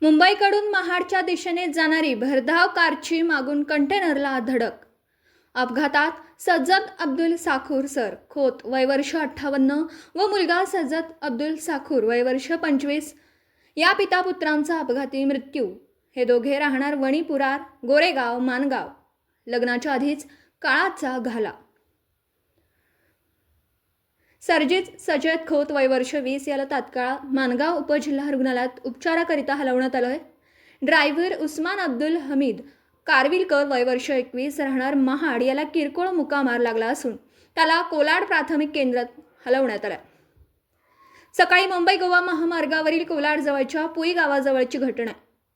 मुंबईकडून महाडच्या दिशेने जाणारी भरधाव कारची मागून कंटेनरला धडक. अपघातात सज्जद अब्दुल साखूर सर खोत वय वर्ष 58 व मुलगा सज्जद अब्दुल साखूर वय वर्ष 25 या पिता पुत्रांचा अपघाती मृत्यू. हे दोघे राहणार वणीपुरार गोरेगाव मानगाव. लग्नाच्या आधीच काळाचा घाला. सरजित सजद खोत वय वर्ष 20 याला तात्काळ मानगाव उपजिल्हा रुग्णालयात उपचाराकरिता हलवण्यात आलं आहे. ड्रायव्हर उस्मान अब्दुल हमीद कारविलकर वय वर्ष 21 राहणार महाड याला किरकोळ मुकामार लागला असून त्याला कोलाड प्राथमिक केंद्रात हलवण्यात आलं. सकाळी मुंबई गोवा महामार्गावरील कोलाड जवळच्या पुई गावाजवळची घटना.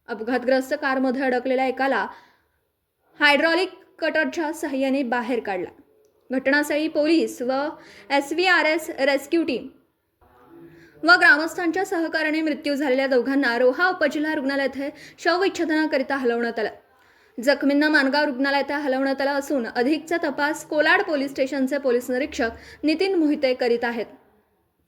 अपघातग्रस्त कारमध्ये अडकलेल्या एकाला हायड्रॉलिक कटरच्या सहाय्याने बाहेर काढला. घटनास्थळी पोलीस व SVRS रेस्क्यू टीम व ग्रामस्थांच्या सहकार्याने मृत्यू झालेल्या दोघांना रोहा उपजिल्हा रुग्णालयात शवविच्छेदनाकरिता हलवण्यात आलं. जखमींना मानगाव रुग्णालयात हलवण्यात आलं असून अधिकचा तपास कोलाड पोलीस स्टेशनचे पोलीस निरीक्षक नितीन मोहिते करीत आहेत.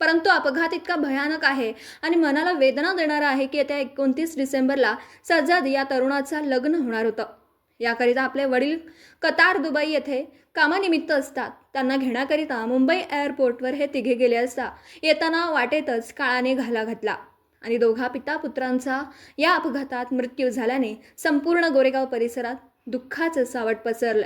परंतु अपघात इतका भयानक आहे आणि मनाला वेदना देणारा आहे की येत्या 29 डिसेंबरला सज्जद या तरुणाचं लग्न होणार होतं. याकरिता आपले वडील कतार दुबई येथे कामानिमित्त असतात. त्यांना घेण्याकरिता मुंबई एअरपोर्टवर हे तिघे गेले असता येताना वाटेतच काळाने घाला घातला आणि दोघा पिता पुत्रांचा या अपघातात मृत्यू झाल्याने संपूर्ण गोरेगाव परिसरात दुःखाचं सावट पसरलं.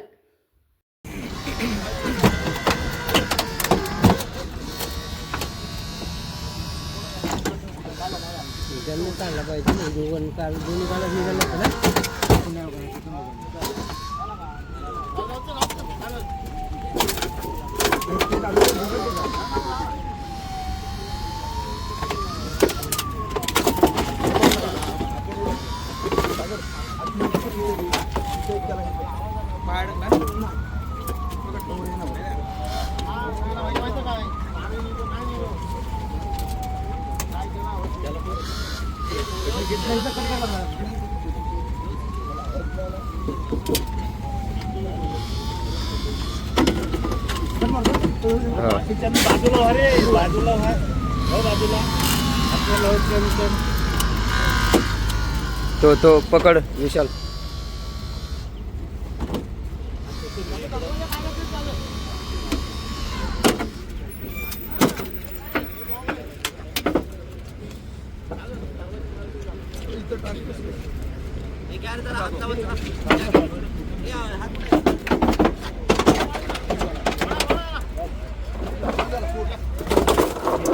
तो पकड़ विशाल.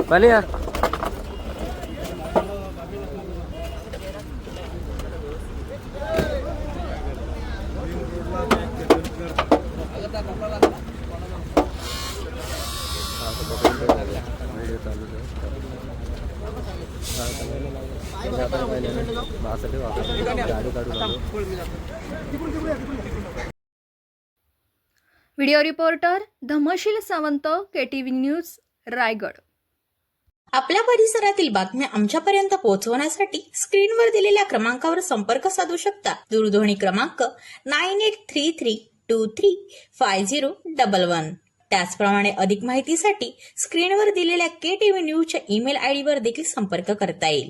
पहले यार video reporter Dhamsheel Sawant, KTV news, Raigad. आपल्या परिसरातील बातम्या आमच्यापर्यंत पोहोचवण्यासाठी स्क्रीनवर दिलेल्या क्रमांकावर संपर्क साधू शकता. दूरध्वनी क्रमांक 9833235011. त्याचप्रमाणे अधिक माहितीसाठी स्क्रीनवर दिलेल्या KTV न्यूजच्या ईमेल ID वर देखील संपर्क करता येईल.